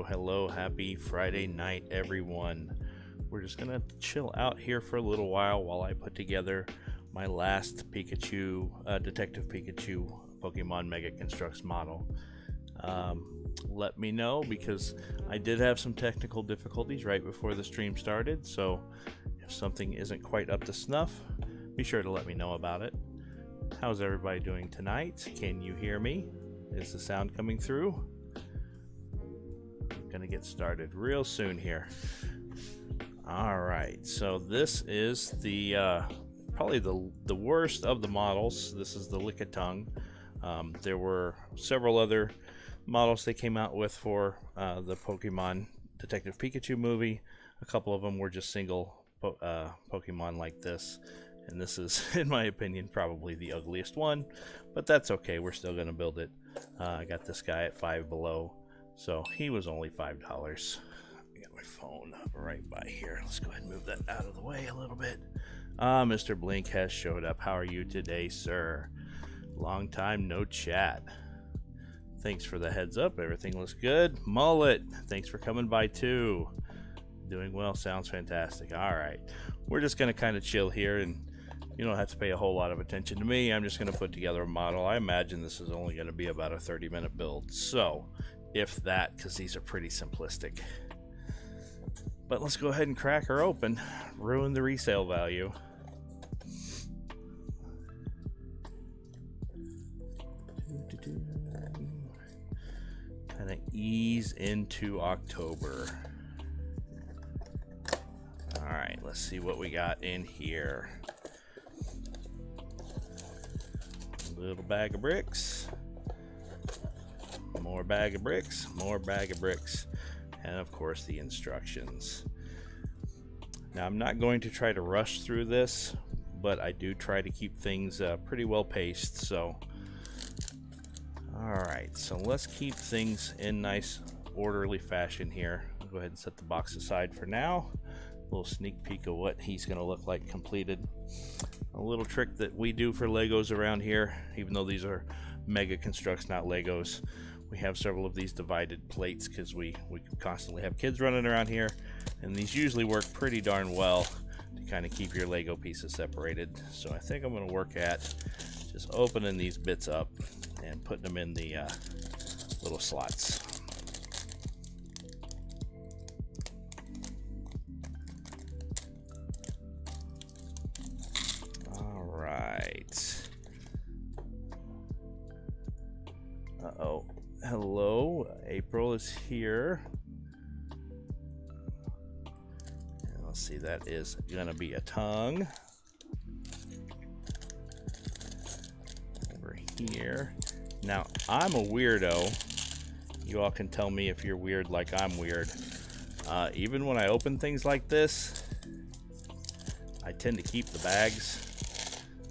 Hello, happy Friday night, everyone. We're just gonna chill out here for a little while I put together my last Pikachu, Detective Pikachu Pokemon Mega Construx model. Let me know, because I did have some technical difficulties right before the stream started, so if something isn't quite up to snuff, be sure to let me know about it. How's everybody doing tonight? Can you hear me? Is the sound coming through? I'm gonna get started real soon here. Alright, so this is the probably the worst of the models. This is the Lickitung. There were several other models they came out with for the Pokemon Detective Pikachu movie. A couple of them were just single Pokemon like this, and this is, in my opinion, probably the ugliest one, but that's okay. We're still going to build it. I got this guy at $5 below, so he was only $5. I got my phone right by here. Let's go ahead and move that out of the way a little bit. Mr. Blink has showed up. How are you today, sir? Long time no chat. Thanks for the heads up. Everything looks good. Mullet, thanks for coming by too. Doing well. Sounds fantastic. All right, we're just going to kind of chill here, and you don't have to pay a whole lot of attention to me. I'm just going to put together a model. I imagine this is only going to be about a 30-minute build, so if that, because these are pretty simplistic. But let's go ahead and crack her open, ruin the resale value. Kind of ease into October. All right, let's see what we got in here. A little bag of bricks, more bag of bricks, more bag of bricks, and of course the instructions. Now, I'm not going to try to rush through this, but I do try to keep things pretty well paced. So alright, so let's keep things in nice orderly fashion here. I'll go ahead and set the box aside for now. A little sneak peek of what he's going to look like completed. A little trick that we do for Legos around here, even though these are Mega Construx, not Legos. We have several of these divided plates because we constantly have kids running around here, and these usually work pretty darn well to kind of keep your Lego pieces separated. So I think I'm going to work at just opening these bits up and putting them in the little slots. All right. Uh-oh. Hello, April is here. And let's see, that is gonna be a tongue. Over here. Now, I'm a weirdo. You all can tell me if you're weird like I'm weird. Even when I open things like this, I tend to keep the bags.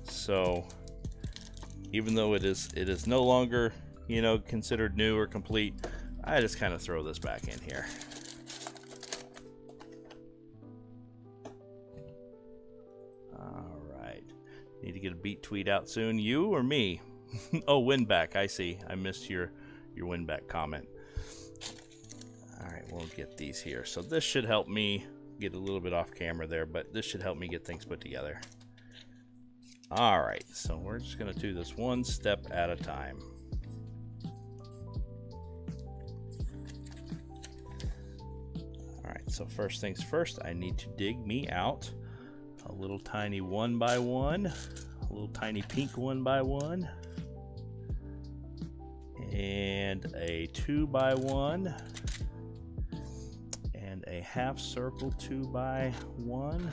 So, even though it is no longer, you know, considered new or complete, I just kind of throw this back in here. All right, need to get a beat tweet out soon. You or me? Oh, win back. I see. I missed your win back comment. All right, we'll get these here. So this should help me get a little bit off camera there, but this should help me get things put together. All right, so we're just gonna do this one step at a time. So first things first, I need to dig me out a little tiny 1x1, a little tiny pink 1x1, and a 2x1, and a half circle 2x1.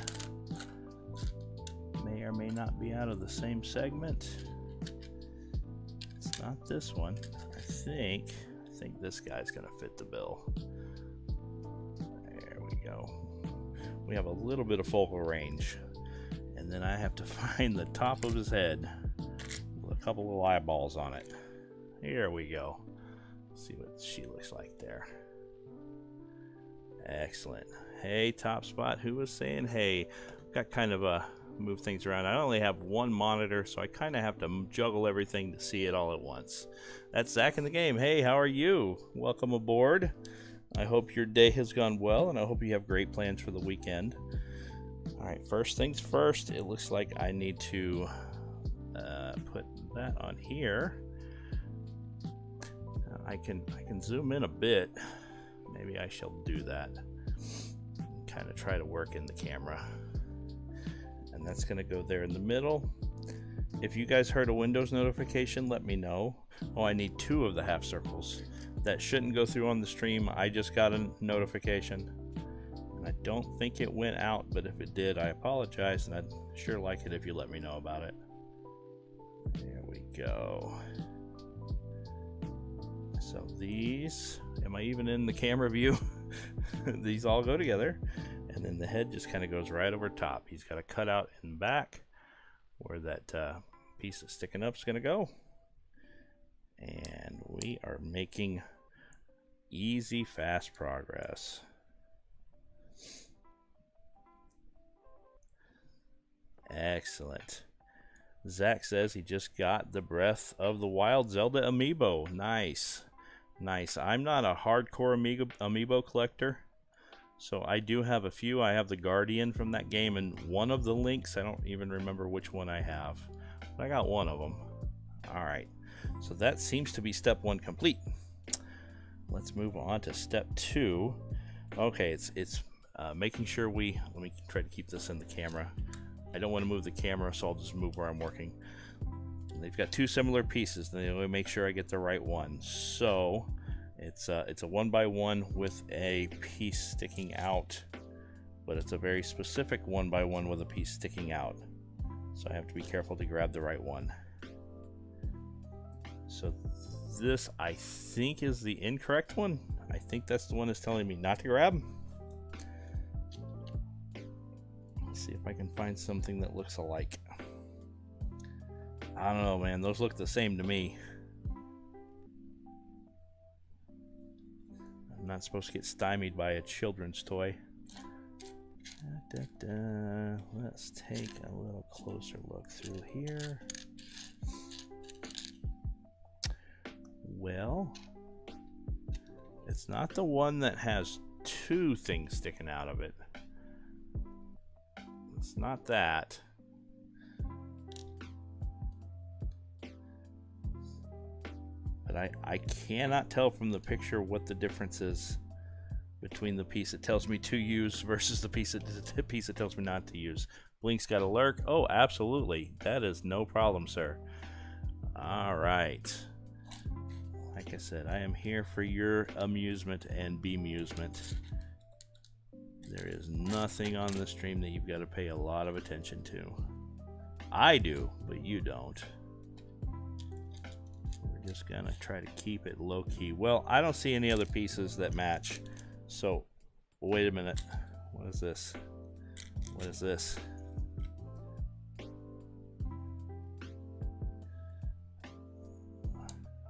May or may not be out of the same segment. It's not this one. I think this guy's gonna fit the bill. We have a little bit of focal range, and then I have to find the top of his head with a couple little eyeballs on it. Here we go. Let's see what she looks like there. Excellent. Hey, Top Spot, who was saying hey? Got kind of a move things around. I only have one monitor, so I kind of have to juggle everything to see it all at once. That's Zach in the game. Hey, how are you? Welcome aboard. I hope your day has gone well, and I hope you have great plans for the weekend. All right, first things first, it looks like I need to put that on here. I can zoom in a bit. Maybe I shall do that. Kind of try to work in the camera. And that's going to go there in the middle. If you guys heard a Windows notification, let me know. Oh, I need 2 of the half circles. That shouldn't go through on the stream. I just got a notification. And I don't think it went out, but if it did, I apologize, and I'd sure like it if you let me know about it. There we go. So these, am I even in the camera view? These all go together, and then the head just kind of goes right over top. He's got a cutout in the back where that piece that's sticking up is going to go. And we are making easy, fast progress. Excellent. Zach says he just got the Breath of the Wild Zelda amiibo. Nice. Nice. I'm not a hardcore amiibo collector, so I do have a few. I have the Guardian from that game, and one of the Links, I don't even remember which one I have, but I got one of them. All right. So that seems to be step 1 complete. Let's move on to step 2. Okay, it's making sure let me try to keep this in the camera. I don't want to move the camera, so I'll just move where I'm working. They've got 2 similar pieces. Then we make sure I get the right one. So it's a 1x1 with a piece sticking out, but it's a very specific 1x1 with a piece sticking out. So I have to be careful to grab the right one. So this, I think, is the incorrect one. I think that's the one that's telling me not to grab. Let's see if I can find something that looks alike. I don't know, man. Those look the same to me. I'm not supposed to get stymied by a children's toy. Let's take a little closer look through here. Well, it's not the one that has 2 things sticking out of it. It's not that. But I cannot tell from the picture what the difference is between the piece it tells me to use versus the piece it tells me not to use. Blink's got a lurk. Oh, absolutely. That is no problem, sir. All right. Like I said, I am here for your amusement and bemusement. There is nothing on the stream that you've got to pay a lot of attention to. I do, but you don't. We're just gonna try to keep it low key. Well, I don't see any other pieces that match. So, wait a minute. What is this? What is this?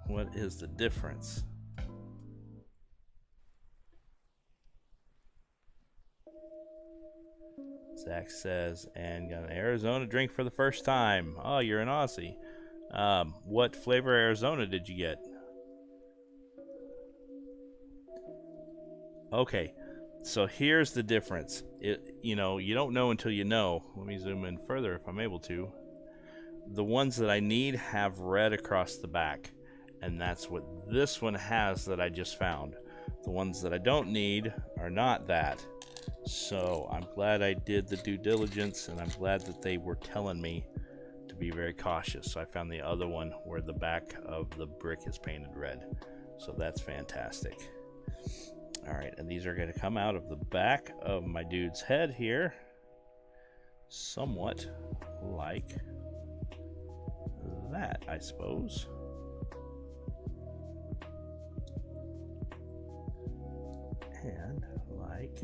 What is the difference? Zach says, and got an Arizona drink for the first time. Oh, you're an Aussie. What flavor Arizona did you get? Okay, so here's the difference. You know, you don't know until you know. Let me zoom in further if I'm able to. The ones that I need have red across the back, and that's what this one has that I just found. The ones that I don't need are not that. So I'm glad I did the due diligence, and I'm glad that they were telling me to be very cautious. So I found the other one where the back of the brick is painted red. So that's fantastic. All right, and these are going to come out of the back of my dude's head here, somewhat like that, I suppose. And like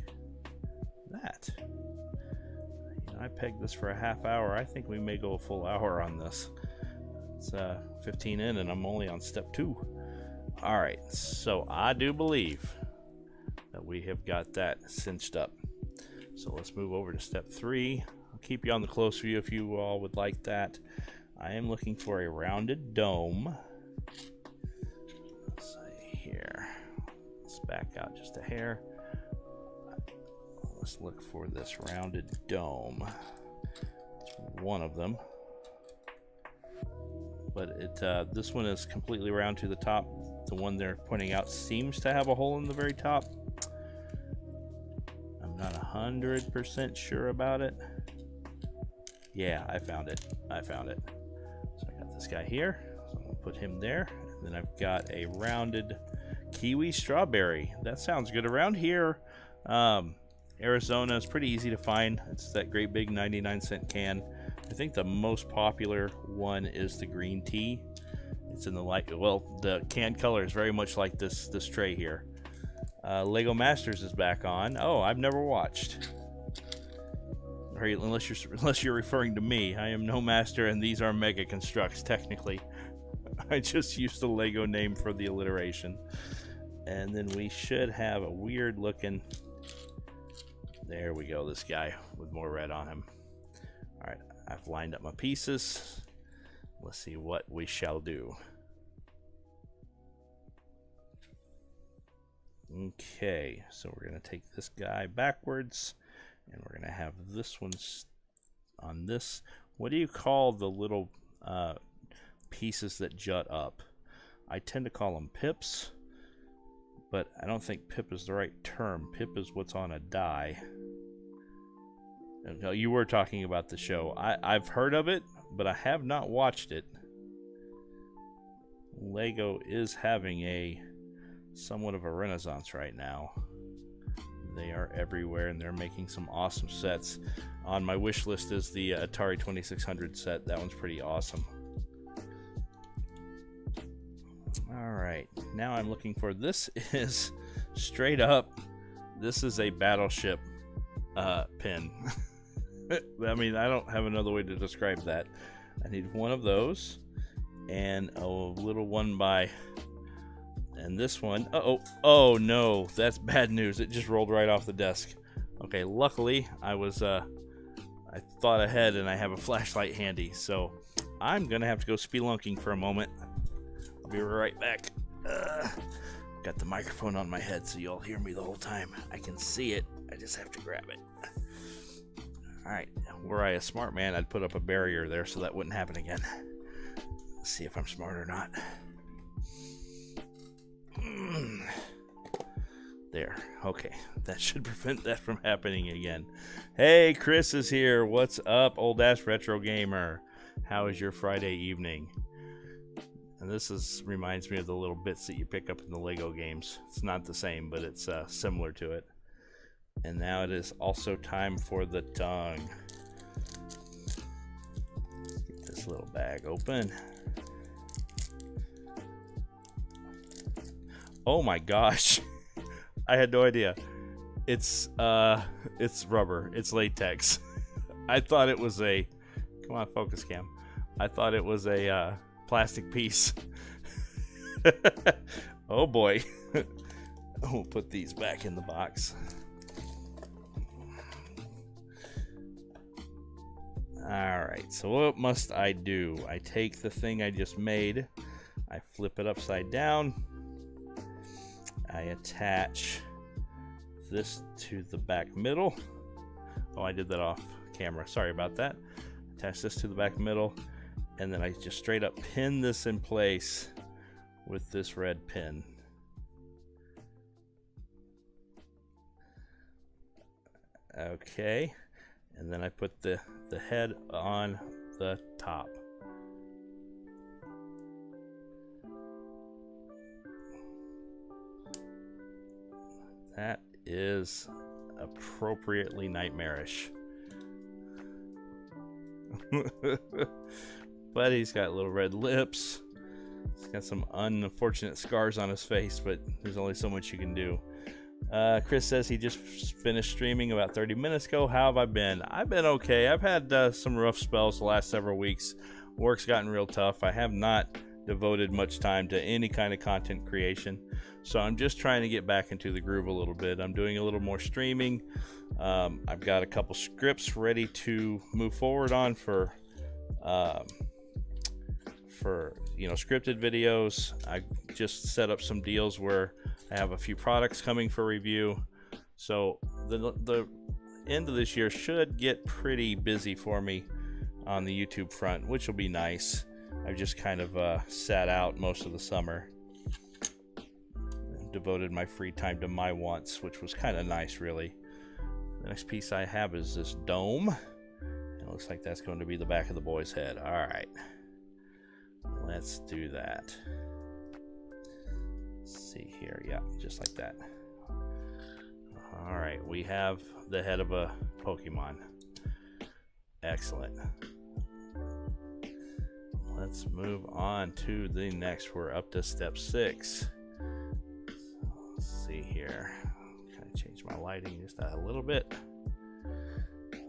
that. You know, I pegged this for a half hour. I think we may go a full hour on this. It's 15 in, and I'm only on step 2. All right, so I do believe that we have got that cinched up. So let's move over to step 3. I'll keep you on the close view if you all would like that. I am looking for a rounded dome. Let's see here. Let's back out just a hair. Let's look for this rounded dome. It's one of them. But this one is completely round to the top. The one they're pointing out seems to have a hole in the very top. I'm not 100% sure about it. Yeah, I found it. I found it. So I got this guy here. So I'm gonna put him there. And then I've got a rounded kiwi strawberry. That sounds good. Around here, Arizona is pretty easy to find. It's that great big 99-cent can. I think the most popular one is the green tea. It's in the light. Well, the can color is very much like this tray here. Lego Masters is back on. Oh, I've never watched. Or unless you're referring to me. I am no master, and these are Mega Construx technically. I just used the Lego name for the alliteration. And then we should have a weird looking. There we go. This guy with more red on him. All right, I've lined up my pieces. Let's see what we shall do. Okay, so we're going to take this guy backwards, and we're going to have this one on this. What do you call the little pieces that jut up? I tend to call them pips, but I don't think pip is the right term. Pip is what's on a die. No, you were talking about the show. I've heard of it, but I have not watched it. Lego is having a somewhat of a renaissance right now. They are everywhere, and they're making some awesome sets. On my wish list is the Atari 2600 set. That one's pretty awesome. All right, now I'm looking for, this is straight up, this is a battleship pin. I mean, I don't have another way to describe that. I need one of those and a little one by, and this one, oh no, that's bad news. It just rolled right off the desk. Okay, luckily I thought ahead, and I have a flashlight handy, so I'm gonna have to go spelunking for a moment. I'll be right back. Got the microphone on my head so you'll hear me the whole time. I can see it, I just have to grab it. Alright, were I a smart man, I'd put up a barrier there so that wouldn't happen again. Let's see if I'm smart or not. There, okay, that should prevent that from happening again. Hey, Chris is here. What's up, old ass retro gamer? How is your Friday evening? And this reminds me of the little bits that you pick up in the Lego games. It's not the same, but it's similar to it. And now it is also time for the tongue. Get this little bag open. Oh my gosh. I had no idea. It's rubber. It's latex. I thought it was a, come on, focus cam. I thought it was a plastic piece. Oh boy. We'll put these back in the box. Alright, so what must I do? I take the thing I just made, I flip it upside down, I attach this to the back middle. Oh, I did that off camera, sorry about that. Attach this to the back middle, and then I just straight up pin this in place with this red pin. Okay, and then I put the head on the top. That is appropriately nightmarish. But he's got little red lips. He's got some unfortunate scars on his face, but there's only so much you can do. Chris says he just finished streaming about 30 minutes ago. How have I been? I've been okay. I've had some rough spells the last several weeks. Work's gotten real tough. I have not devoted much time to any kind of content creation, so I'm just trying to get back into the groove a little bit. I'm doing a little more streaming. I've got a couple scripts ready to move forward on for scripted videos. I just set up some deals where I have a few products coming for review. So the end of this year should get pretty busy for me on the YouTube front, which will be nice. I've just kind of sat out most of the summer, devoted my free time to my wants, which was kind of nice, really. The next piece I have is this dome. It looks like that's going to be the back of the boy's head. All right, let's do that. Let's see here. Yeah, just like that. All right, we have the head of a Pokemon. Excellent. Let's move on to the next. We're up to step 6. Let's see here. Kind of change my lighting just a little bit.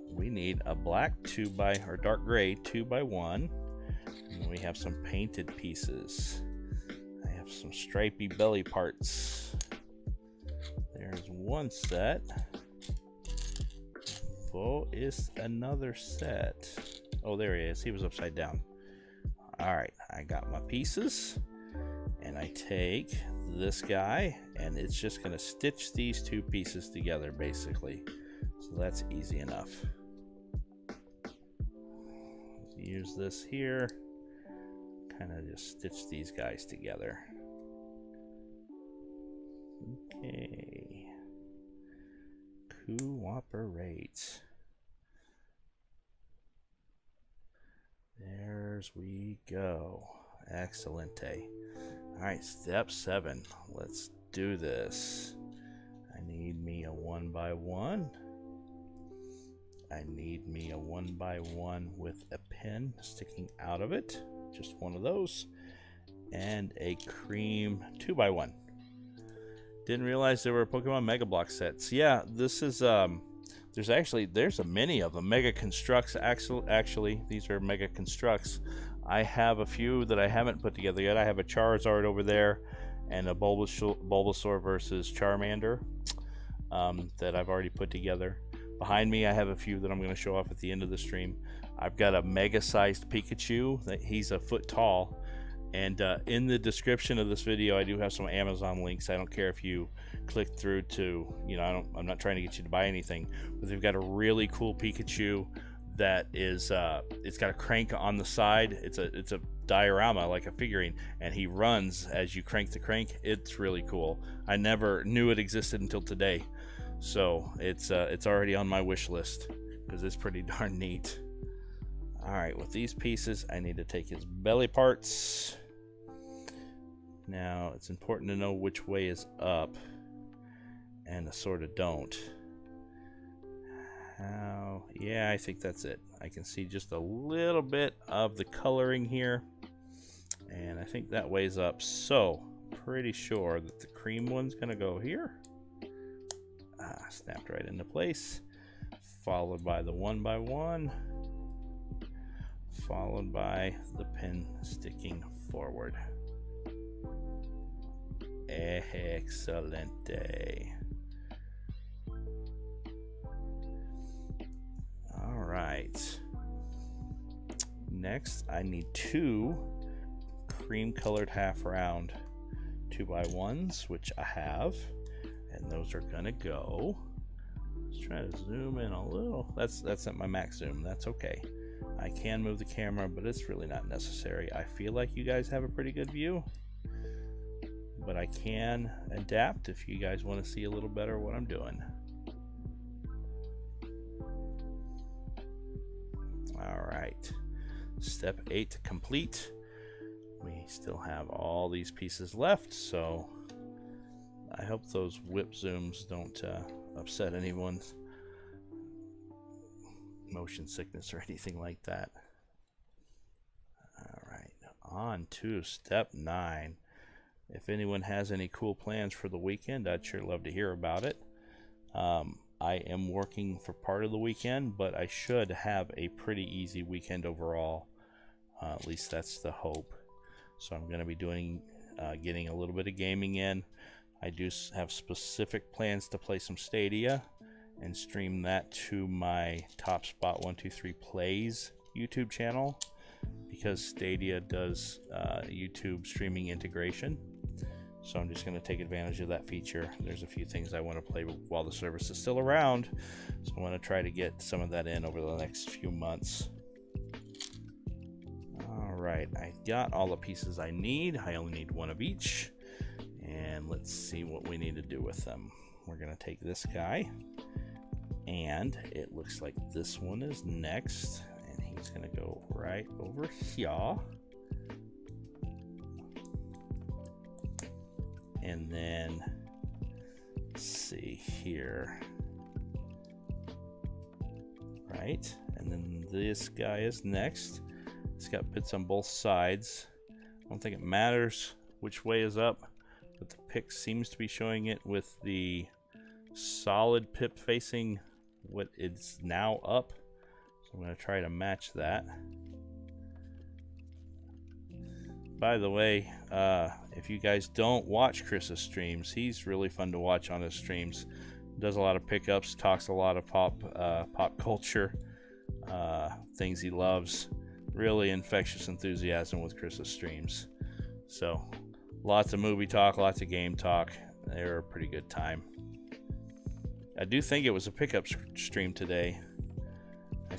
We need a black dark gray 2x1, and we have some painted pieces. I have some stripy belly parts. There's one set. Wo is another set? Oh, there he is. He was upside down. All right, I got my pieces, and I take this guy, and it's just going to stitch these two pieces together, basically. So that's easy enough. Use this here, kind of just stitch these guys together. Okay. Cooperate. There's we go. Excellente. All right, step 7. Let's do this. I need me a 1x1. I need me a 1x1 with a pin sticking out of it. Just one of those. And a cream 2x1. Didn't realize there were Pokemon Mega Block sets. Yeah, this is there's a many of them. Mega Construx, actually these are Mega Construx. I have a few that I haven't put together yet. I have a Charizard over there and a Bulbasaur versus Charmander that I've already put together. Behind me I have a few that I'm going to show off at the end of the stream. I've got a mega-sized Pikachu. He's a foot tall. And in the description of this video, I do have some Amazon links. I don't care if you click through to, I'm not trying to get you to buy anything, but they've got a really cool Pikachu that is, it's got a crank on the side. It's a diorama, like a figurine, and he runs as you crank the crank. It's really cool. I never knew it existed until today, so it's already on my wish list because it's pretty darn neat. All right, with these pieces, I need to take his belly parts. Now, it's important to know which way is up, and I sort of don't. How? Yeah, I think that's it. I can see just a little bit of the coloring here, and I think that way's up. So, pretty sure that the cream one's gonna go here. Snapped right into place, followed by the 1x1. Followed by the pin sticking forward. Excelente. All right. Next, I need 2 cream colored half round 2x1s, which I have, and those are gonna go. Let's try to zoom in a little. That's at my max zoom. That's okay. I can move the camera, but it's really not necessary. I feel like you guys have a pretty good view, but I can adapt if you guys want to see a little better what I'm doing. All right, step 8 complete. We still have all these pieces left, so I hope those whip zooms don't upset anyone's motion sickness or anything like that. All right, on to step 9. If anyone has any cool plans for the weekend, I'd sure love to hear about it. I am working for part of the weekend, but I should have a pretty easy weekend overall. At least that's the hope. So I'm going to be doing getting a little bit of gaming in. I do have specific plans to play some Stadia and stream that to my Top Spot 123 Plays YouTube channel, because Stadia does YouTube streaming integration. So I'm just going to take advantage of that feature. There's a few things I want to play while the service is still around, so I want to try to get some of that in over the next few months. Alright, I got all the pieces I need. I only need one of each. And let's see what we need to do with them. We're going to take this guy, and it looks like this one is next, and he's going to go right over here. And then, let's see here, right? And then this guy is next. It's got bits on both sides. I don't think it matters which way is up, but the pic seems to be showing it with the solid pip facing what is now up. So I'm going to try to match that. By the way, if you guys don't watch Chris's streams, he's really fun to watch on his streams. Does a lot of pickups, talks a lot of pop culture, things he loves. Really infectious enthusiasm with Chris's streams. So lots of movie talk, lots of game talk. They're a pretty good time. I do think it was a pickup stream today. I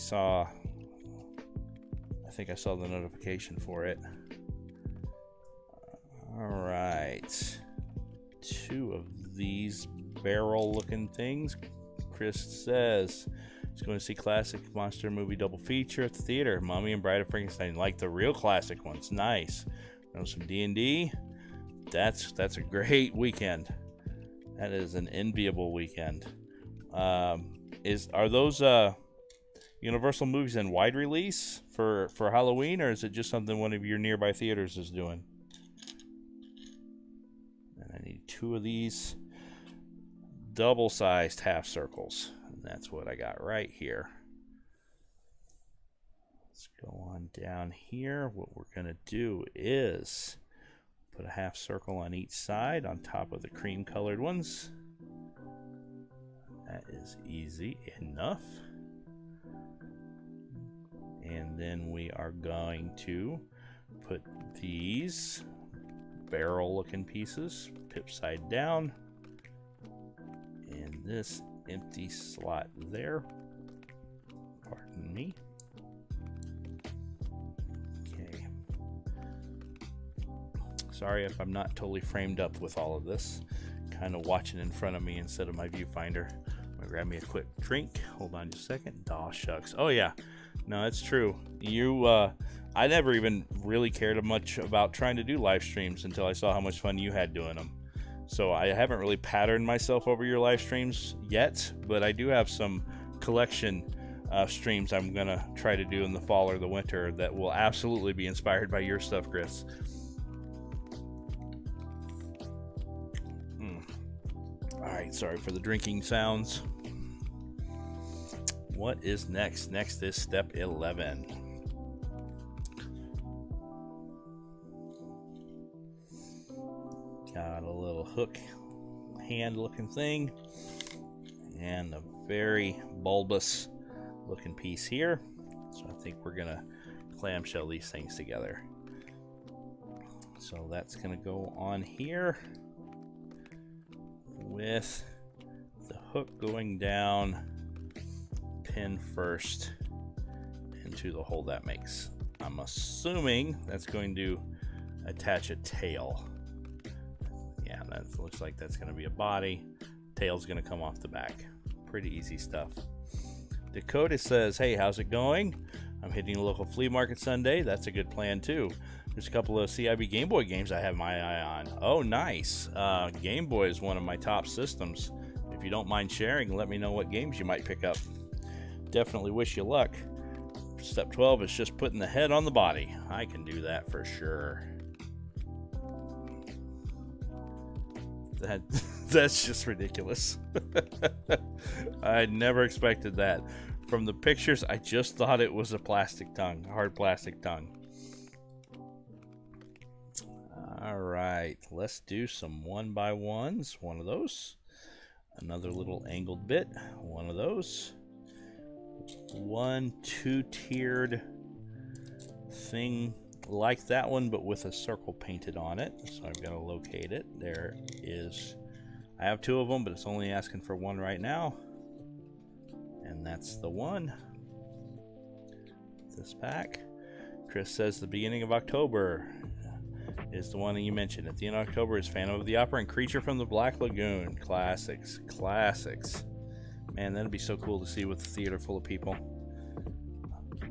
think I saw the notification for it. Alright, 2 of these barrel looking things. Chris says he's going to see classic monster movie double feature at the theater. Mummy and Bride of Frankenstein, like the real classic ones. Nice. Know some D&D. That's a great weekend. That is an enviable weekend. Are those Universal movies in wide release for Halloween, or is it just something one of your nearby theaters is doing? And I need 2 of these double-sized half circles, and that's what I got right here. Let's go on down here. What we're gonna do is put a half circle on each side on top of the cream colored ones. That is easy enough. And then we are going to put these barrel looking pieces pip side down in this empty slot there. Pardon me. Okay. Sorry if I'm not totally framed up with all of this. Kind of watching in front of me instead of my viewfinder. I'm gonna grab me a quick drink. Hold on just a second. Aw, shucks. Oh yeah. No, it's true. I never even really cared much about trying to do live streams until I saw how much fun you had doing them. So I haven't really patterned myself over your live streams yet, but I do have some collection streams I'm gonna try to do in the fall or the winter that will absolutely be inspired by your stuff, Chris. Alright, sorry for the drinking sounds. What is next? Next is step 11. Got a little hook hand looking thing and a very bulbous looking piece here. So I think we're gonna clamshell these things together. So that's gonna go on here with the hook going down pin first into the hole that makes. I'm assuming that's going to attach a tail. Yeah, that looks like that's going to be a body. Tail's going to come off the back. Pretty easy stuff. Dakota says, hey, how's it going? I'm hitting a local flea market Sunday. That's a good plan too. There's a couple of CIB Game Boy games I have my eye on. Oh, nice. Game Boy is one of my top systems. If you don't mind sharing, let me know what games you might pick up. Definitely wish you luck. Step 12 is just putting the head on the body. I can do that for sure. That's just ridiculous. I never expected that. From the pictures, I just thought it was a plastic tongue, a hard plastic tongue. All right, let's do some 1x1s. One of those. Another little angled bit. One of those. 1 2-tiered thing like that one, but with a circle painted on it. So I've got to locate it. There is. I have 2 of them, but it's only asking for 1 right now. And that's the one. This back. Chris says the beginning of October is the one that you mentioned. At the end of October is Phantom of the Opera and Creature from the Black Lagoon. Classics. Classics. Man, that'd be so cool to see with the theater full of people.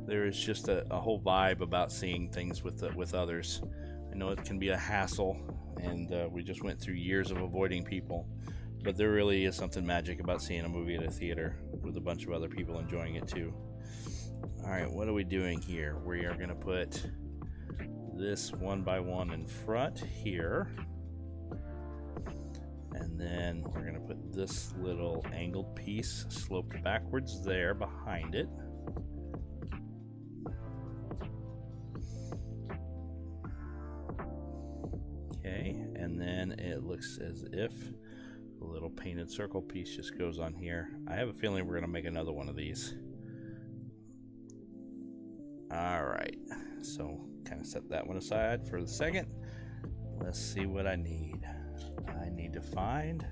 There is just a whole vibe about seeing things with others. I know it can be a hassle, and we just went through years of avoiding people. But there really is something magic about seeing a movie at a theater with a bunch of other people enjoying it too. Alright, what are we doing here? We are going to put this 1x1 in front here. And then we're going to put this little angled piece sloped backwards there behind it. Okay, and then it looks as if the little painted circle piece just goes on here. I have a feeling we're going to make another one of these. Alright, so kind of set that one aside for the second. Let's see what I need. I need to find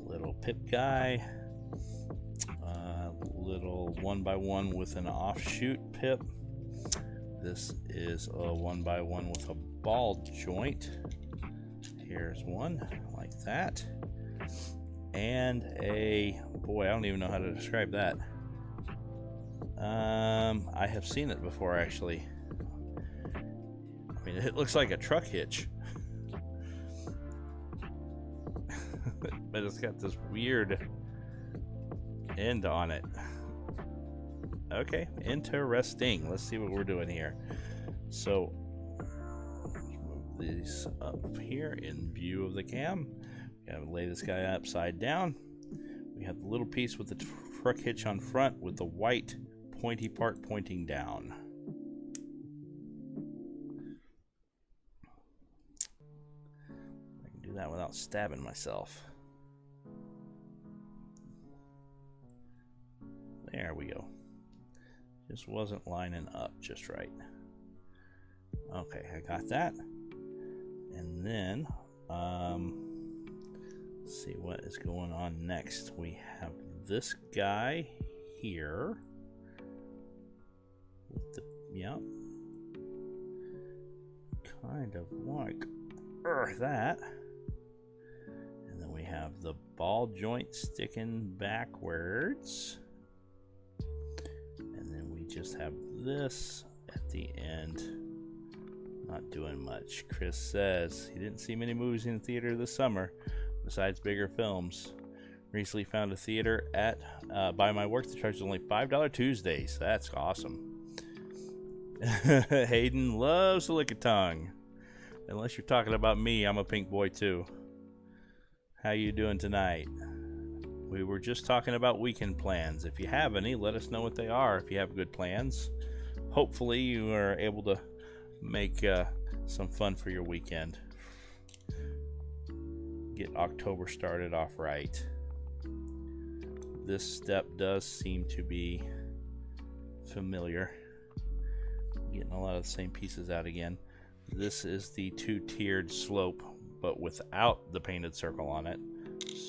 little pip guy, little 1x1 with an offshoot pip. This is a 1x1 with a ball joint. Here's one like that. And a, boy, I don't even know how to describe that. I have seen it before, actually. I mean, it looks like a truck hitch. But it's got this weird end on it. Okay, interesting. Let's see what we're doing here. So, move these up here in view of the cam. Gotta lay this guy upside down. We have the little piece with the truck hitch on front with the white pointy part pointing down. I can do that without stabbing myself. There we go. Just wasn't lining up just right. Okay, I got that. And then, let's see what is going on next. We have this guy here. With the, yeah. Kind of like that. And then we have the ball joint sticking backwards. And then we just have this at the end. Not doing much. Chris says he didn't see many movies in the theater this summer besides bigger films. Recently found a theater at by my work that charges only $5 Tuesdays. That's awesome. Hayden loves the Lickitung. Unless you're talking about me, I'm a pink boy too. How you doing tonight? We were just talking about weekend plans. If you have any, let us know what they are. If you have good plans, hopefully you are able to make some fun for your weekend. Get October started off right. This step does seem to be familiar. Getting a lot of the same pieces out again. This is the 2-tiered slope, but without the painted circle on it.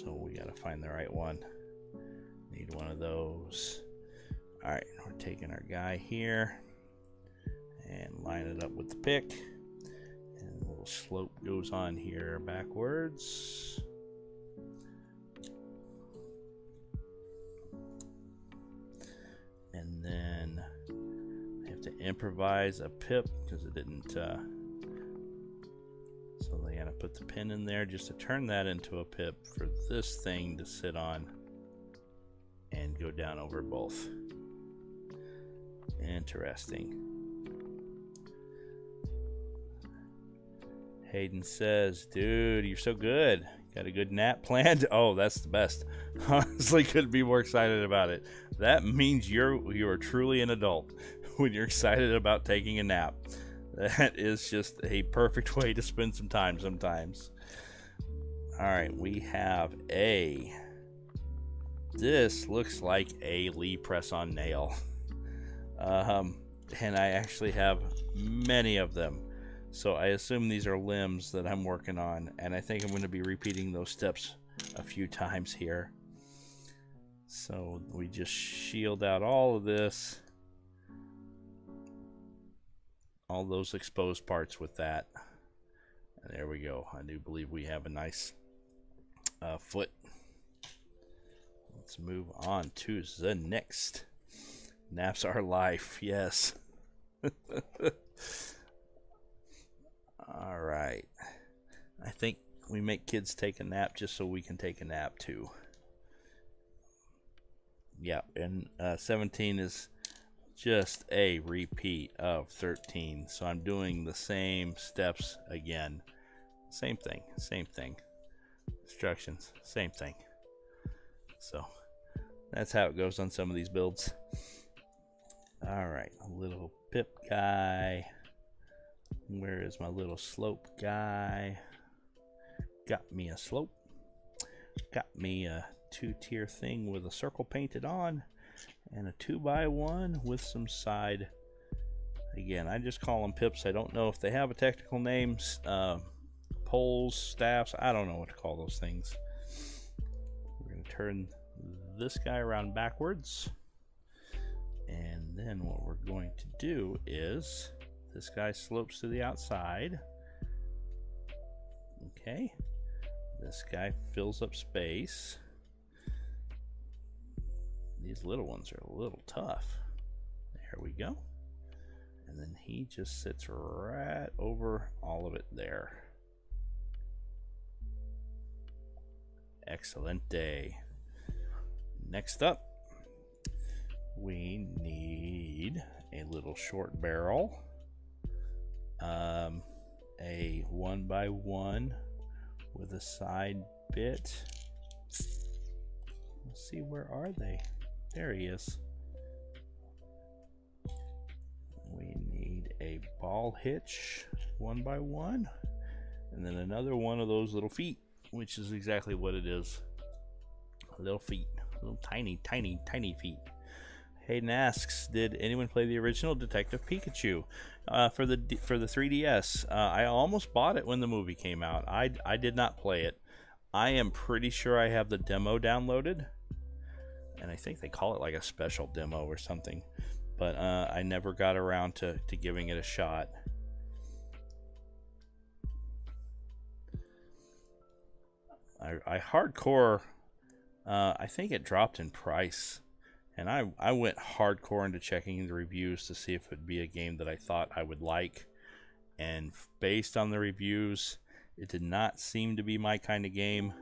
So we gotta find the right one. Need one of those. Alright, we're taking our guy here and line it up with the pick. And a little slope goes on here backwards. And then I have to improvise a pip because it didn't, so they gotta put the pin in there just to turn that into a pip for this thing to sit on and go down over both. Interesting. Hayden says, dude, you're so good. Got a good nap planned? Oh, that's the best. Honestly, couldn't be more excited about it. That means you are truly an adult when you're excited about taking a nap. That is just a perfect way to spend some time sometimes. All right, we have this looks like a Lee press-on nail. and I actually have many of them. So I assume these are limbs that I'm working on, and I think I'm going to be repeating those steps a few times here. So we just shield out all of this, all those exposed parts with that. And there we go. I do believe we have a nice foot. Let's move on to the next. Naps are life, yes. All right. I think we make kids take a nap just so we can take a nap too. Yeah, and 17 is just a repeat of 13. So I'm doing the same steps again. Same thing, same thing. Instructions, same thing. So that's how it goes on some of these builds. All right, a little pip guy. Where is my little slope guy? Got me a slope. Got me a 2-tier thing with a circle painted on, and a 2x1 with some side. Again, I just call them pips. I don't know if they have a technical name. Poles, staffs, I don't know what to call those things. We're going to turn this guy around backwards, and then what we're going to do is this guy slopes to the outside. Okay, this guy fills up space. These little ones are a little tough. There we go. And then he just sits right over all of it there. Excellent day. Next up, we need a little short barrel, a 1x1 with a side bit. Let's see, where are they? There he is. We need a ball hitch 1x1, and then another one of those little feet, which is exactly what it is. Little feet, little tiny feet. Hayden asks, did anyone play the original Detective Pikachu for the 3DS? I almost bought it when the movie came out. I did not play it. I am pretty sure I have the demo downloaded, and I think they call it like a special demo or something, but I never got around to giving it a shot. I hardcore, I think it dropped in price, and I went hardcore into checking the reviews to see if it would be a game that I thought I would like, and based on the reviews, it did not seem to be my kind of game,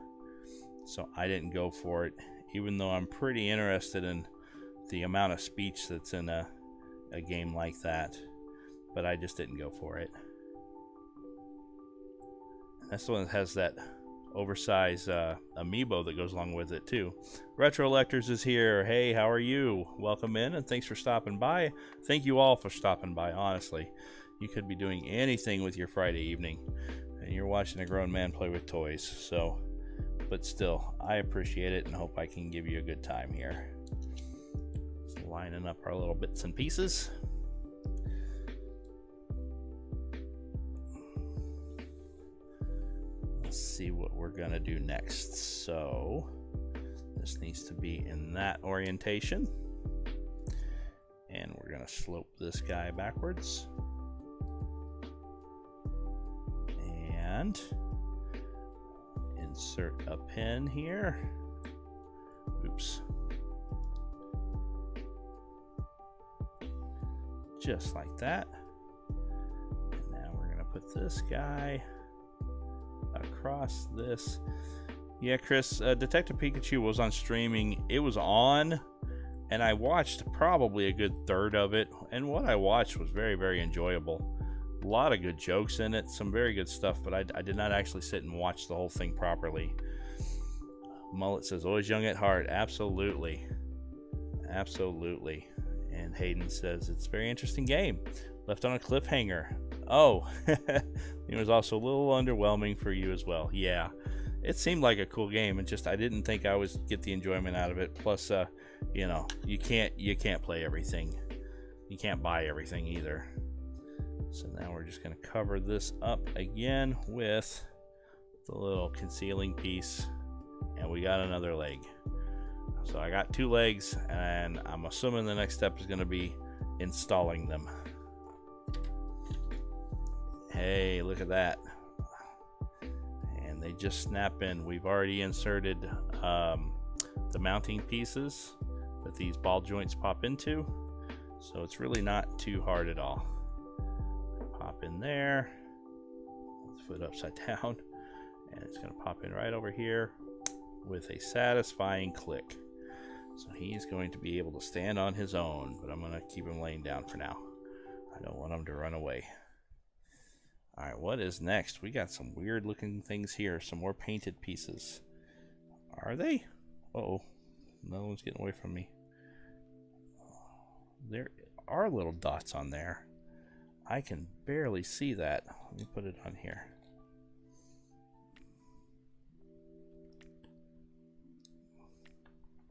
so I didn't go for it, even though I'm pretty interested in the amount of speech that's in a game like that, but I just didn't go for it. That's the one that has that oversized amiibo that goes along with it too. Retro Electors is here. Hey, how are you? Welcome in, and thanks for stopping by. Thank you all for stopping by. Honestly, you could be doing anything with your Friday evening, and you're watching a grown man play with toys. So, but still, I appreciate it and hope I can give you a good time here. Just lining up our little bits and pieces. Let's see what we're gonna do next. So this needs to be in that orientation, and we're gonna slope this guy backwards and insert a pin here. Oops. Just like that. And now we're gonna put this guy across this. Yeah, Chris, Detective Pikachu was on streaming. It was on, and I watched probably a good third of it, and what I watched was very, very enjoyable. A lot of good jokes in it, some very good stuff, but I did not actually sit and watch the whole thing properly. Mullet says, always young at heart. Absolutely. Absolutely. And Hayden says, it's a very interesting game. Left on a cliffhanger. Oh, it was also a little underwhelming for you as well. Yeah, it seemed like a cool game, and just I didn't think I would get the enjoyment out of it. Plus, you know, you can't play everything. you can't buy everything either. So now we're just going to cover this up again with the little concealing piece, and we got another leg. So I got 2 legs, and I'm assuming the next step is going to be installing them. Hey, look at that. And they just snap in. We've already inserted the mounting pieces that these ball joints pop into, so it's really not too hard at all. Pop in there, foot upside down, and it's going to pop in right over here with a satisfying click. So he's going to be able to stand on his own, but I'm going to keep him laying down for now. I don't want him to run away. Alright, what is next? We got some weird looking things here. Some more painted pieces. Are they? Uh-oh. No one's getting away from me. There are little dots on there. I can barely see that. Let me put it on here.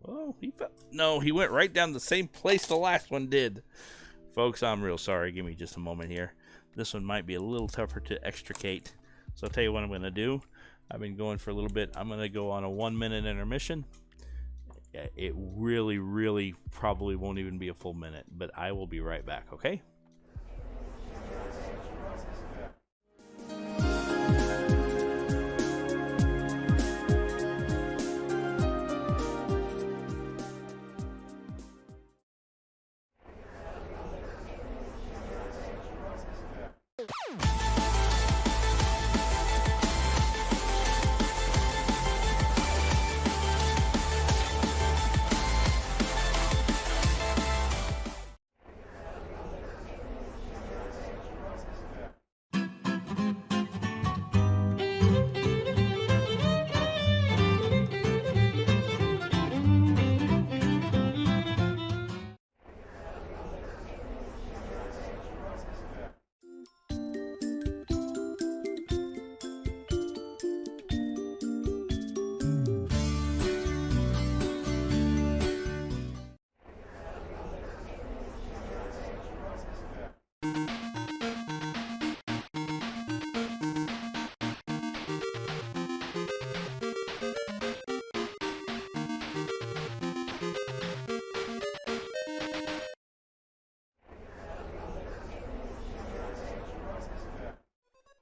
Oh, he fell. No, he went right down the same place the last one did. Folks, I'm real sorry. Give me just a moment here. This one might be a little tougher to extricate. So I'll tell you what I'm going to do. I've been going for a little bit. I'm going to go on a 1-minute intermission. It really probably won't even be a full minute, but I will be right back, okay?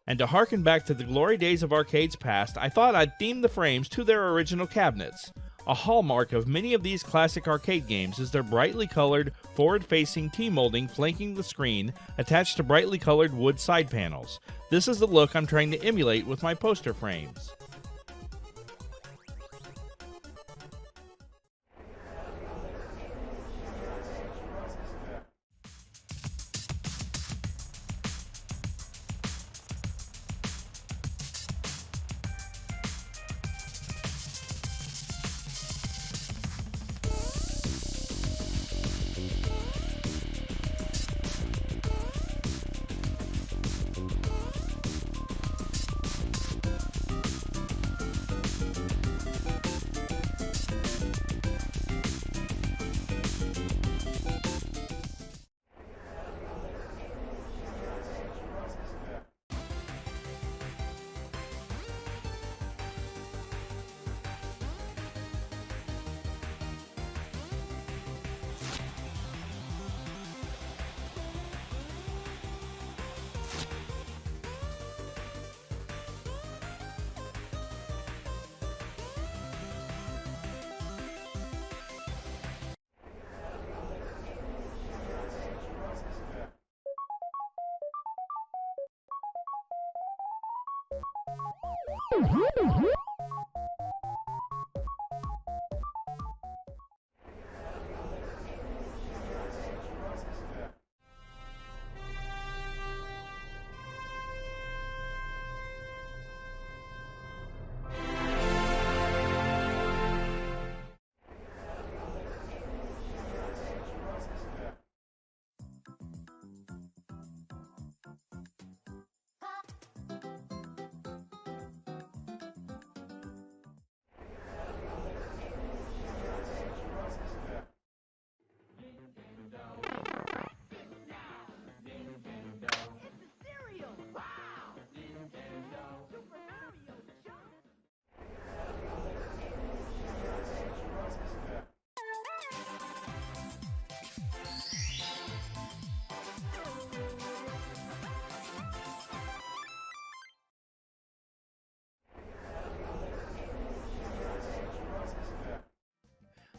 And to harken back to the glory days of arcades past, I thought I'd theme the frames to their original cabinets. A hallmark of many of these classic arcade games is their brightly colored, forward-facing T-molding flanking the screen, attached to brightly colored wood side panels. This is the look I'm trying to emulate with my poster frames.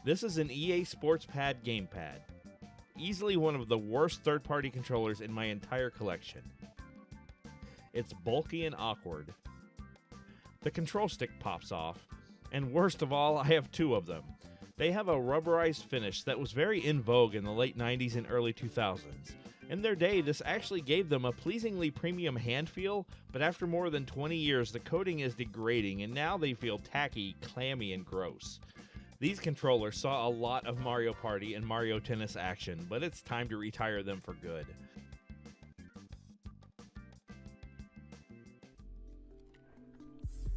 This is an EA Sports Pad gamepad. Easily one of the worst third-party controllers in my entire collection. It's bulky and awkward. The control stick pops off, and worst of all, I have two of them. They have a rubberized finish that was very in vogue in the late 90s and early 2000s. In their day, this actually gave them a pleasingly premium hand feel, but after more than 20 years, the coating is degrading, and now they feel tacky, clammy, and gross. These controllers saw a lot of Mario Party and Mario Tennis action, but it's time to retire them for good.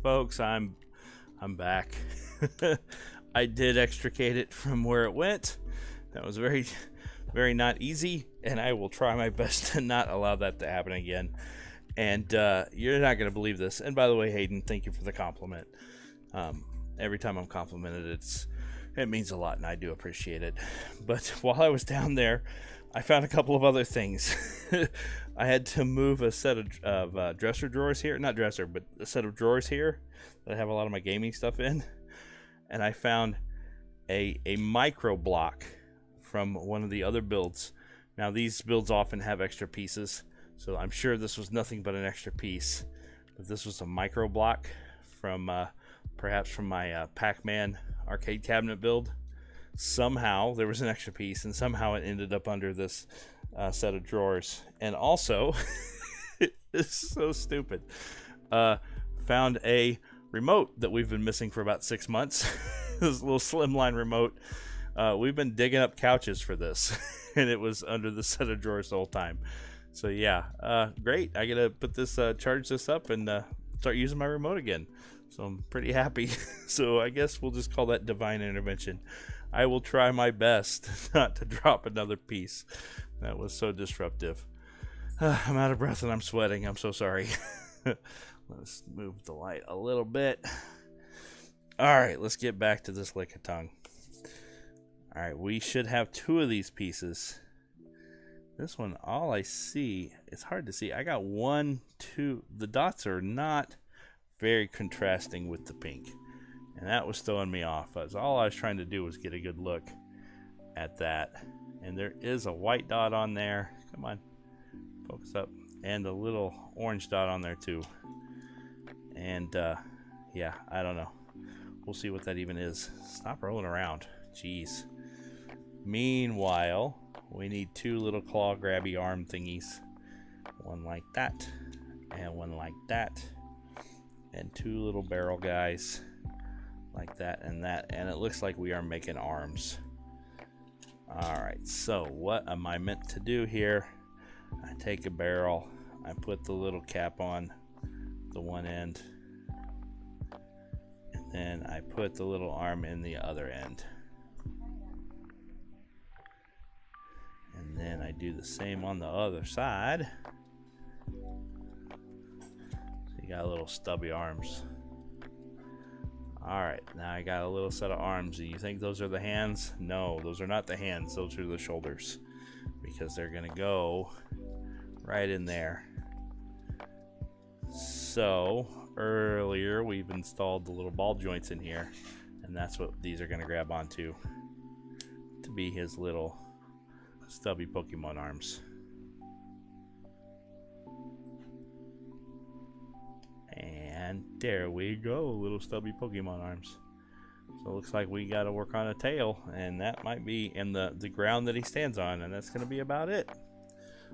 Folks, I'm back. I did extricate it from where it went. That was very, very not easy, and I will try my best to not allow that to happen again. And you're not going to believe this. And by the way, Hayden, thank you for the compliment. Every time I'm complimented, it means a lot, and I do appreciate it. But while I was down there, I found a couple of other things. I had to move a set of dresser drawers here. Not dresser, but a set of drawers here that I have a lot of my gaming stuff in. And I found a micro block from one of the other builds. Now, these builds often have extra pieces, so I'm sure this was nothing but an extra piece. But this was a micro block from perhaps from my Pac-Man arcade cabinet build. Somehow there was an extra piece, and somehow it ended up under this set of drawers. And also, it's so stupid, found a remote that we've been missing for about 6 months. This little slimline remote. We've been digging up couches for this, and it was under the set of drawers the whole time. So yeah, great. I gotta put this, charge this up, and start using my remote again. So I'm pretty happy. So I guess we'll just call that divine intervention. I will try my best not to drop another piece. That was so disruptive. I'm out of breath and I'm sweating. I'm so sorry. Let's move the light a little bit. All right, let's get back to this Lickitung. All right, we should have 2 of these pieces. This one, all I see, it's hard to see. I got 1, 2. The dots are not very contrasting with the pink, and that was throwing me off. All I was trying to do was get a good look at that. And there is a white dot on there. Come on, focus up. And a little orange dot on there too. And yeah, I don't know. We'll see what that even is. Stop rolling around. Jeez. Meanwhile, we need 2 little claw grabby arm thingies. One like that, and one like that. And 2 little barrel guys like that and that. And it looks like we are making arms. Alright, so what am I meant to do here? I take a barrel, I put the little cap on the one end, and then I put the little arm in the other end. And then I do the same on the other side. So you got little stubby arms. Alright, now I got a little set of arms. Do you think those are the hands? No, those are not the hands. Those are the shoulders. Because they're going to go right in there. So, earlier we've installed the little ball joints in here. And that's what these are going to grab onto. To be his little stubby Pokemon arms. And there we go, little stubby Pokemon arms. So it looks like we got to work on a tail, and that might be in the ground that he stands on, and that's going to be about it.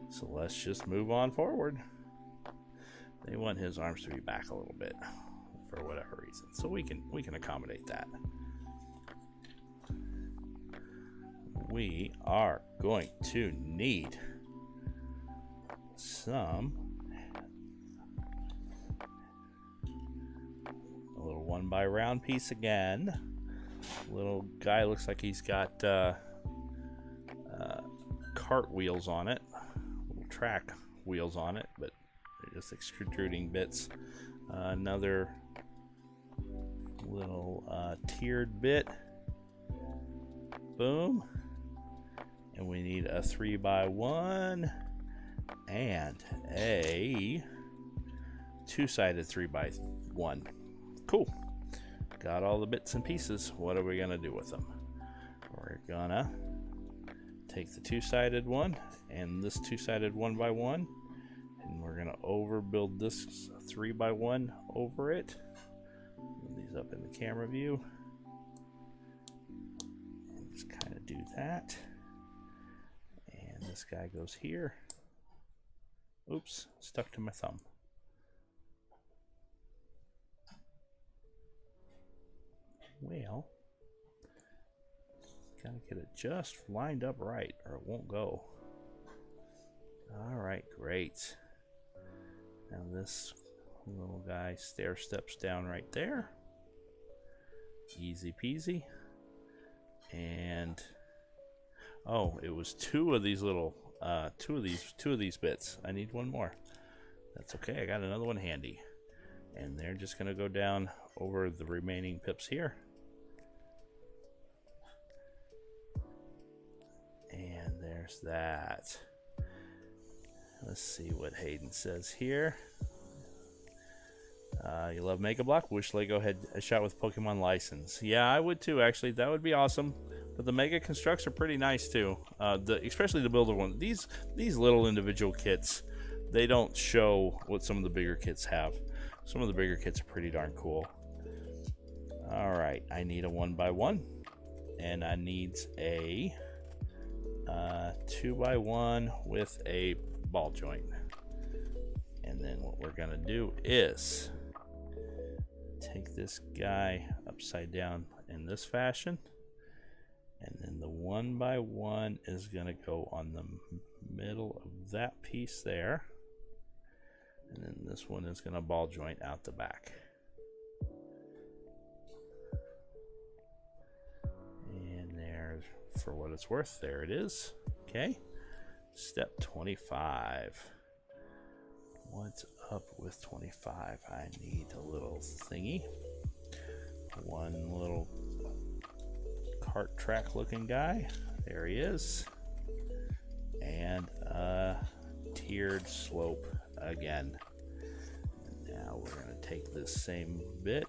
So let's just move on forward. They want his arms to be back a little bit for whatever reason, so we can accommodate that. We are going to need some a little 1x round piece again. Little guy looks like he's got cart wheels on it, little track wheels on it, but they're just extruding bits. Another little tiered bit. Boom. And we need a 3x1 and a 2-sided 3x1. Cool. Got all the bits and pieces. What are we going to do with them? we're gonna take the two-sided one and this two-sided 1x1, and we're gonna overbuild this 3x1 over it. Move these up in the camera view. And just kind of do that. And this guy goes here. Oops, stuck to my thumb. Well, gotta get it just lined up right or it won't go. Alright, great. Now this little guy stair steps down right there. Easy peasy. And oh, it was two of these little two of these bits. I need one more. That's okay, I got another one handy. And they're just gonna go down over the remaining pips here. And there's that. Let's see what Hayden says here. You love Mega Block? Wish Lego had a shot with Pokemon license. Yeah, I would too, actually. That would be awesome. But the Mega Construx are pretty nice too. Especially the builder one. These little individual kits, they don't show what some of the bigger kits have. Some of the bigger kits are pretty darn cool. Alright, I need a 1x1. And I need a 2x1 with a ball joint. And then what we're gonna do is take this guy upside down in this fashion, and then the 1x1 is gonna go on the middle of that piece there, and then this one is gonna ball joint out the back. And there, for what it's worth, there it is. Okay, step 25. What's up with 25? I need a little thingy. One little cart track looking guy. There he is. And a tiered slope again. And now we're going to take this same bit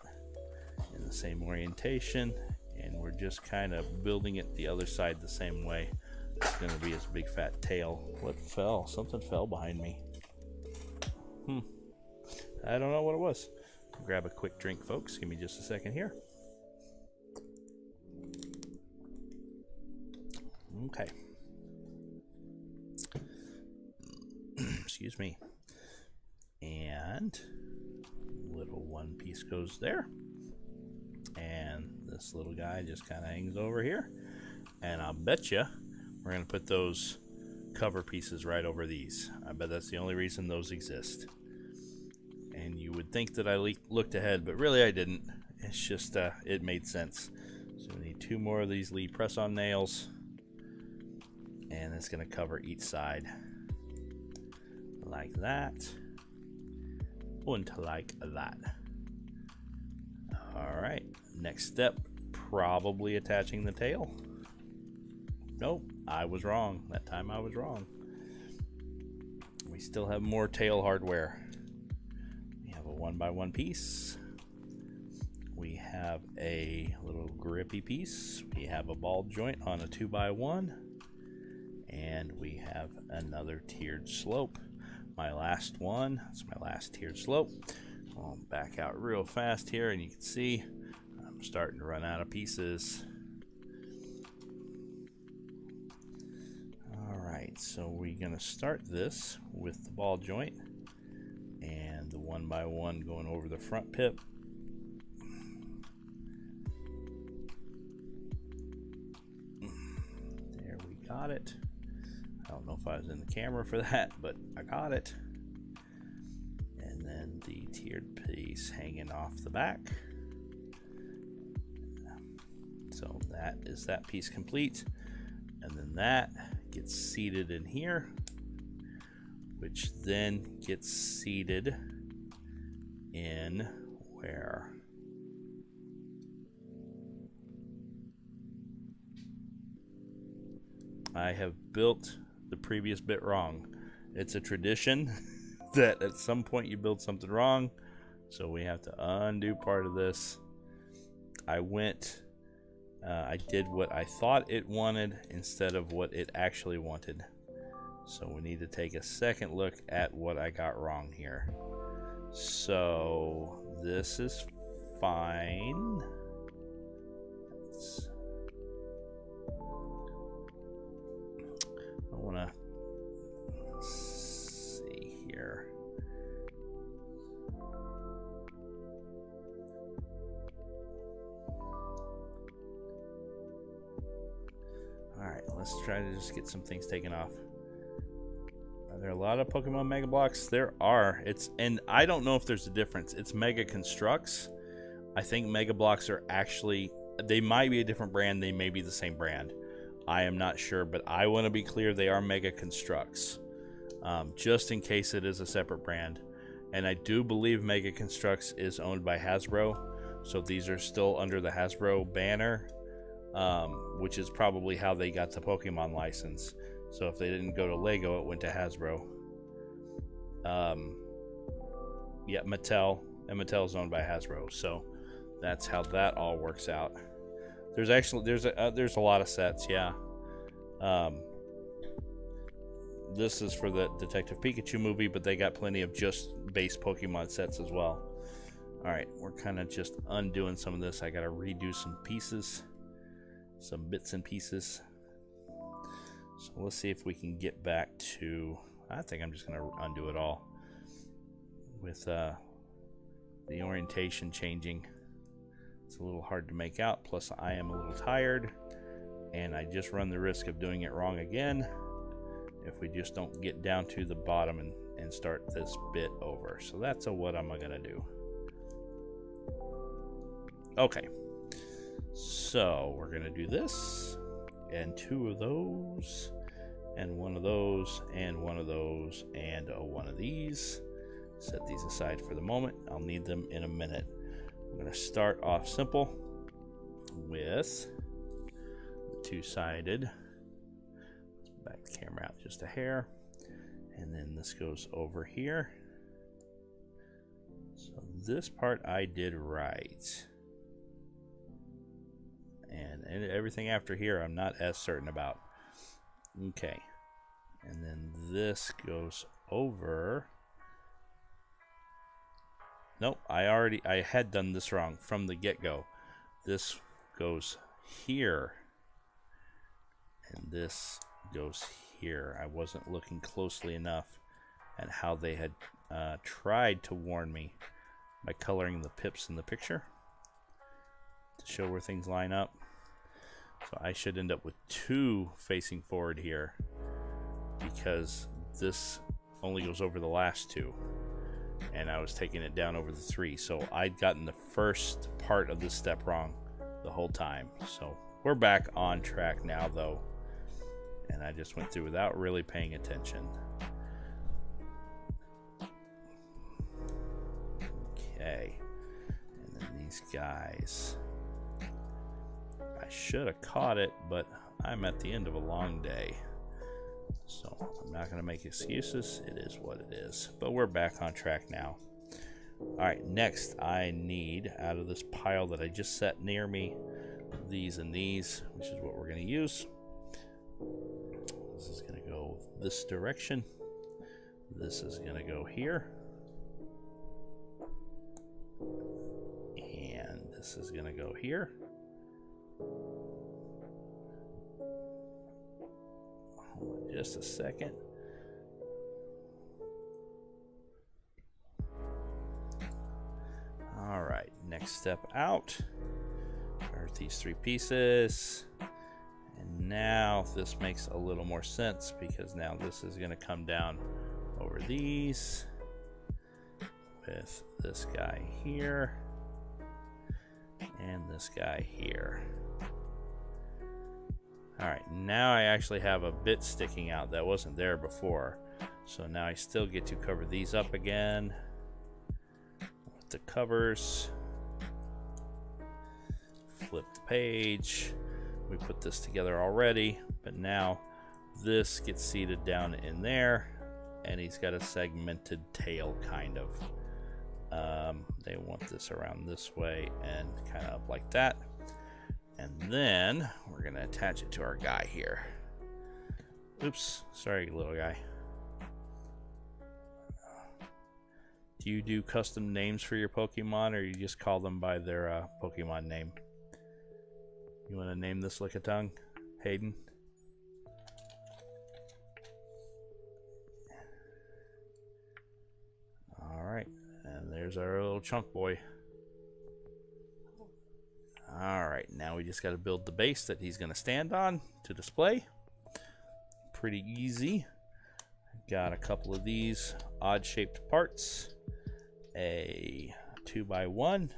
in the same orientation, and we're just kind of building it the other side the same way. It's going to be his big fat tail. What fell? Something fell behind me. I don't know what it was. Grab a quick drink, folks. Give me just a second here. Okay. Excuse me. And little one piece goes there. And this little guy just kind of hangs over here. And I'll bet you we're going to put those cover pieces right over these. I bet that's the only reason those exist. And you would think that I looked ahead, but really I didn't. It's just, it made sense. So we need two more of these Lee press-on nails. And it's going to cover each side. Like that. And like that. Alright, next step, probably attaching the tail. Nope, I was wrong. That time I was wrong. We still have more tail hardware. We have a 1x1 piece. We have a little grippy piece. We have a ball joint on a 2x1. And we have another tiered slope. My last one. It's my last tiered slope. I'll back out real fast here, and you can see I'm starting to run out of pieces. Alright, so we're going to start this with the ball joint and the 1x1 going over the front pip. There, we got it. I don't know if I was in the camera for that, but I got it. And then the tiered piece hanging off the back. So that is that piece complete. And then that gets seated in here, which then gets seated in where? I have built the previous bit wrong. It's a tradition that at some point you build something wrong, so we have to undo part of this. I went I did what I thought it wanted instead of what it actually wanted. So we need to take a second look at what I got wrong here. So this is fine. I want to see here. Alright, let's try to just get some things taken off. Are there a lot of Pokemon Mega Blocks? There are. And I don't know if there's a difference. It's Mega Construx. I think Mega Blocks are actually, they might be a different brand. They may be the same brand. I am not sure, but I want to be clear they are Mega Construx. Just in case it is a separate brand. And I do believe Mega Construx is owned by Hasbro. So these are still under the Hasbro banner. Which is probably how they got the Pokemon license. So if they didn't go to Lego, it went to Hasbro. Yeah, Mattel, and Mattel is owned by Hasbro. So that's how that all works out. There's a lot of sets, yeah. This is for the Detective Pikachu movie, but they got plenty of just base Pokemon sets as well. All right, we're kind of just undoing some of this. I got to redo some pieces. Some bits and pieces. So let's see if we can get back to, I think I'm just going to undo it all with the orientation changing. It's a little hard to make out, plus I am a little tired, and I just run the risk of doing it wrong again if we just don't get down to the bottom and start this bit over. So that's what I'm going to do. Okay. So we're going to do this, and 2 of those, and 1 of those, and 1 of those, and 1 of these. Set these aside for the moment. I'll need them in a minute. I'm going to start off simple with the 2-sided. Back the camera out just a hair, and then this goes over here. So this part I did right. And everything after here I'm not as certain about. Okay. And then this goes over. Nope, I had done this wrong from the get-go. This goes here. And this goes here. I wasn't looking closely enough at how they had tried to warn me by coloring the pips in the picture to show where things line up. So I should end up with 2 facing forward here because this only goes over the last 2, and I was taking it down over the 3. So I'd gotten the first part of this step wrong the whole time. So we're back on track now though, and I just went through without really paying attention. Okay, and then these guys, I should have caught it, but I'm at the end of a long day, so I'm not going to make excuses. It is what it is, but we're back on track now. Alright, next I need, out of this pile that I just set near me, these and these, which is what we're going to use. This is going to go this direction. This is going to go here. And this is going to go here. Hold on just a second. All right, next step out are these 3 pieces. And now this makes a little more sense because now this is going to come down over these with this guy here and this guy here. Alright, now I actually have a bit sticking out that wasn't there before. So now I still get to cover these up again with the covers. Flip the page. We put this together already, but now this gets seated down in there, and he's got a segmented tail kind of. They want this around this way and kind of up like that. And then we're going to attach it to our guy here. Oops, sorry, little guy. Do you do custom names for your Pokemon, or you just call them by their Pokemon name? You want to name this Lickitung, Hayden? Alright, and there's our little chunk boy. Alright, now we just got to build the base that he's going to stand on to display. Pretty easy. Got a couple of these odd shaped parts, a 2x1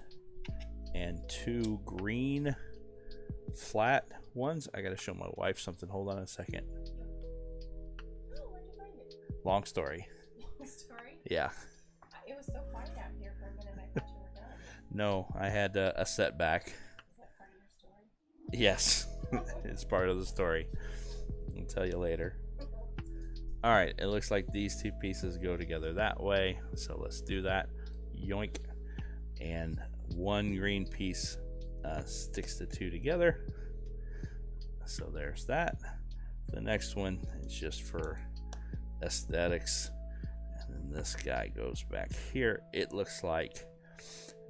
and 2 green flat ones. I gotta show my wife something. Hold on a second. Oh, where'd you find it? Long story. Long story? Yeah. It was so quiet out here for a minute. I thought you were done. No, I had a setback. Is that part of your story? Yes, it's part of the story. I'll tell you later. Alright, it looks like these two pieces go together that way. So let's do that. Yoink. And one green piece sticks the two together. So there's that. The next one is just for aesthetics. And then this guy goes back here. It looks like.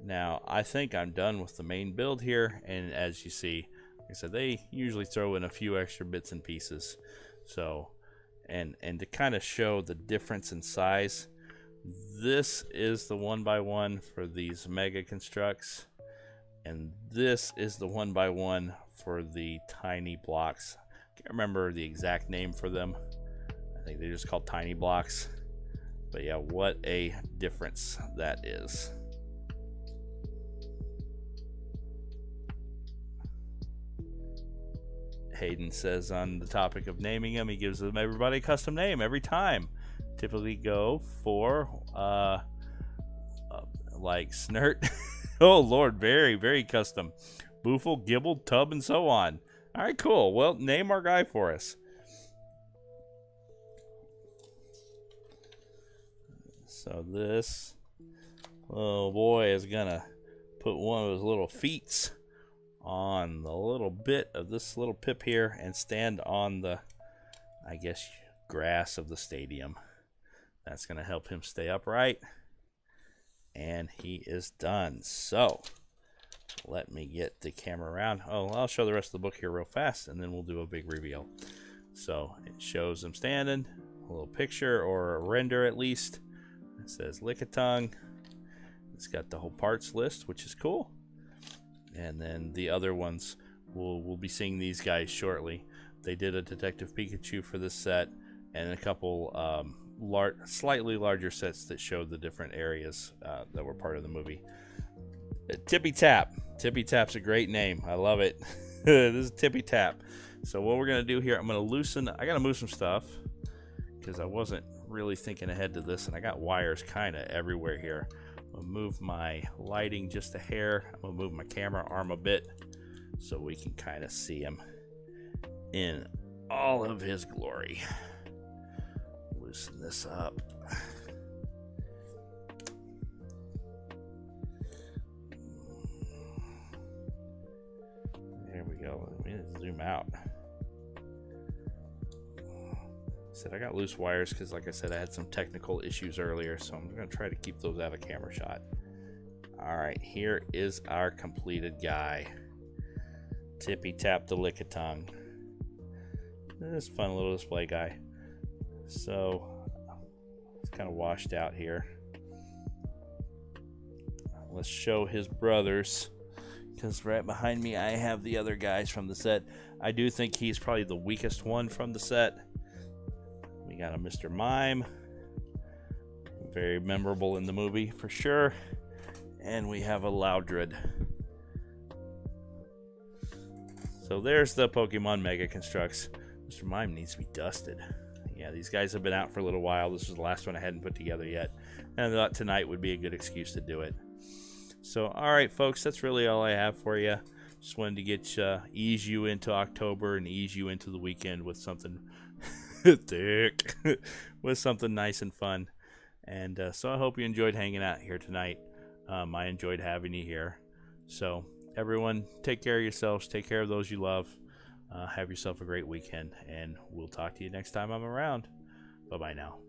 Now, I think I'm done with the main build here. And as you see, like I said, they usually throw in a few extra bits and pieces. So, and to kind of show the difference in size, this is the 1x1 for these Mega Construx, and this is the 1x1 for the tiny blocks. Can't remember the exact name for them. I think they're just called tiny blocks. But yeah, what a difference that is. Hayden says on the topic of naming them, he gives them everybody a custom name every time. Typically go for like Snert. Oh Lord, very, very custom. Boofle, Gibble, Tub, and so on. All right, cool. Well, name our guy for us. So this little boy is gonna put one of his little feet on the little bit of this little pip here and stand on the, I guess, grass of the stadium. That's going to help him stay upright. And he is done. So let me get the camera around. Oh, I'll show the rest of the book here real fast, and then we'll do a big reveal. So it shows him standing, a little picture or a render at least. It says Lickitung. It's got the whole parts list, which is cool. And then the other ones, we'll be seeing these guys shortly. They did a Detective Pikachu for this set, and a couple slightly larger sets that showed the different areas that were part of the movie. Tippy Tap. Tippy Tap's a great name. I love it. This is Tippy Tap. So what we're gonna do here, I gotta move some stuff because I wasn't really thinking ahead to this, and I got wires kind of everywhere here. I'm gonna move my lighting just a hair. I'm gonna move my camera arm a bit so we can kind of see him in all of his glory. Loosen this up. There we go. Let me zoom out. I got loose wires because, like I said, I had some technical issues earlier, so I'm going to try to keep those out of camera shot. Alright, here is our completed guy. Tippy Tap the Lickitung. This fun little display guy. So, it's kind of washed out here. Let's show his brothers, because right behind me I have the other guys from the set. I do think he's probably the weakest one from the set. We got a Mr. Mime, very memorable in the movie for sure, and we have a Loudred. So there's the Pokemon Mega Construx. Mr. Mime needs to be dusted. Yeah, these guys have been out for a little while. This was the last one I hadn't put together yet, and I thought tonight would be a good excuse to do it. So, all right, folks, that's really all I have for you. Just wanted to get ease you into October and ease you into the weekend with something thick, with something nice and fun. And so I hope you enjoyed hanging out here tonight. I enjoyed having you here. So everyone, take care of yourselves. Take care of those you love. Have yourself a great weekend, and we'll talk to you next time I'm around. Bye-bye now.